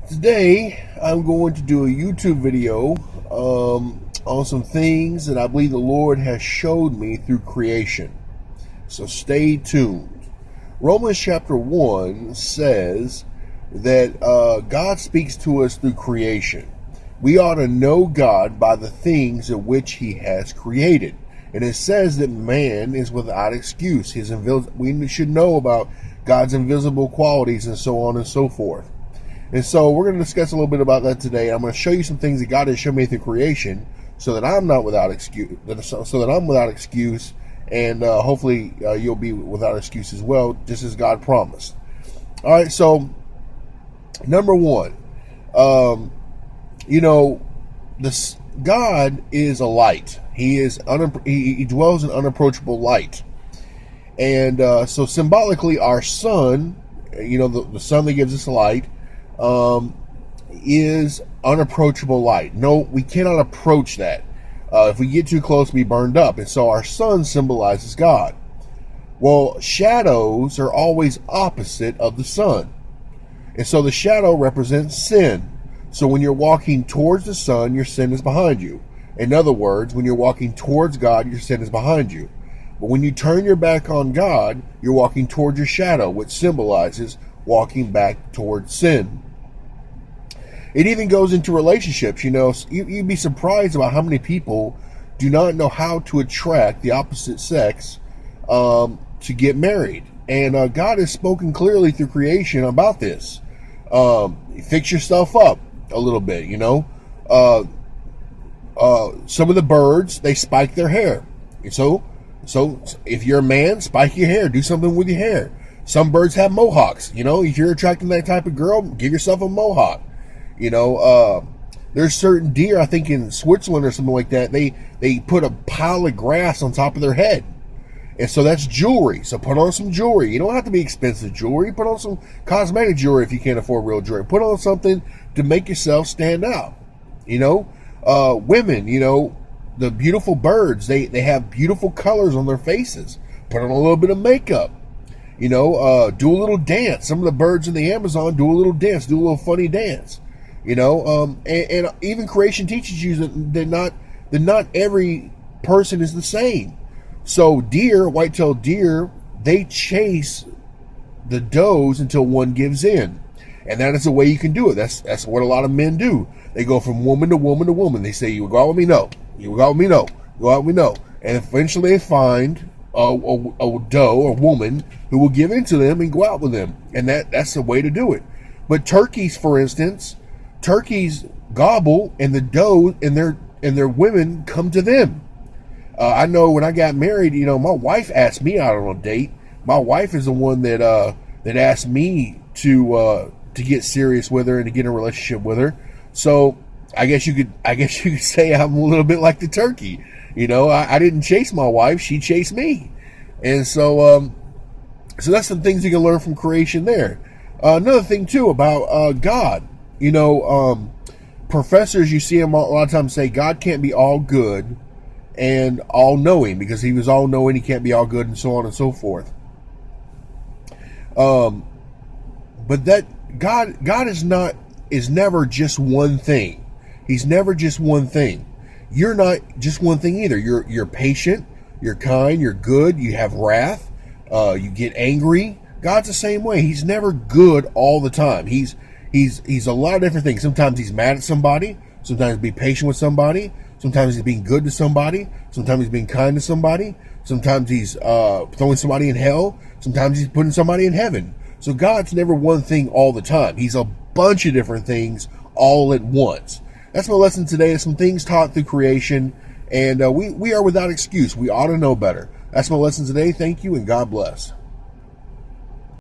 Today, I'm going to do a YouTube video on some things that I believe the Lord has showed me through creation. So stay tuned. Romans chapter 1 says that God speaks to us through creation. We ought to know God by the things of which He has created. And it says that man is without excuse. We should know about God's invisible qualities and so on and so forth. And so we're going to discuss a little bit about that today. I'm going to show you some things that God has shown me through creation, so that I'm not without excuse. So that I'm without excuse, and hopefully you'll be without excuse as well, just as God promised. All right. So number one, this God is a light. He dwells in unapproachable light, and so symbolically, our sun, the sun that gives us light, is unapproachable light. No, we cannot approach that. If we get too close, we burned up. And so our sun symbolizes God. Well, shadows are always opposite of the sun. And so the shadow represents sin. So when you're walking towards the sun, your sin is behind you. In other words, when you're walking towards God, your sin is behind you. But when you turn your back on God, you're walking towards your shadow, which symbolizes walking back towards sin. It even goes into relationships. You'd be surprised about how many people do not know how to attract the opposite sex to get married. And God has spoken clearly through creation about this. Fix yourself up a little bit, some of the birds, they spike their hair. So if you're a man, spike your hair. Do something with your hair. Some birds have mohawks. If you're attracting that type of girl, give yourself a mohawk. There's certain deer, I think in Switzerland or something like that, they put a pile of grass on top of their head. And so that's jewelry. So put on some jewelry. You don't have to be expensive jewelry. Put on some cosmetic jewelry if you can't afford real jewelry. Put on something to make yourself stand out. Women, the beautiful birds, they have beautiful colors on their faces. Put on a little bit of makeup. Do a little dance. Some of the birds in the Amazon do a little dance, do a little funny dance. And even creation teaches you that not every person is the same. So white-tailed deer, they chase the does until one gives in. And that is the way you can do it. That's what a lot of men do. They go from woman to woman to woman. They say, you go out with me? No. You go out with me? No. Go out with me? No. And eventually they find a doe or woman who will give in to them and go out with them. And that's the way to do it. But turkeys, for instance, gobble, and the doe and their women come to them. I know when I got married, my wife asked me out on a date. My wife is the one that asked me to get serious with her and to get in a relationship with her. So I guess you could say I'm a little bit like the turkey. I didn't chase my wife; she chased me. And so that's some things you can learn from creation there. Another thing too about God. Professors, you see them a lot of times say God can't be all good and all knowing, because He was all knowing, He can't be all good, and so on and so forth. But that God is never just one thing. He's never just one thing. You're not just one thing either. You're patient, you're kind, you're good, you have wrath, you get angry. God's the same way. He's never good all the time. He's a lot of different things. Sometimes He's mad at somebody. Sometimes He's being patient with somebody. Sometimes He's being good to somebody. Sometimes He's being kind to somebody. Sometimes He's throwing somebody in hell. Sometimes He's putting somebody in heaven. So God's never one thing all the time. He's a bunch of different things all at once. That's my lesson today. Some things taught through creation, and we are without excuse. We ought to know better. That's my lesson today. Thank you, and God bless.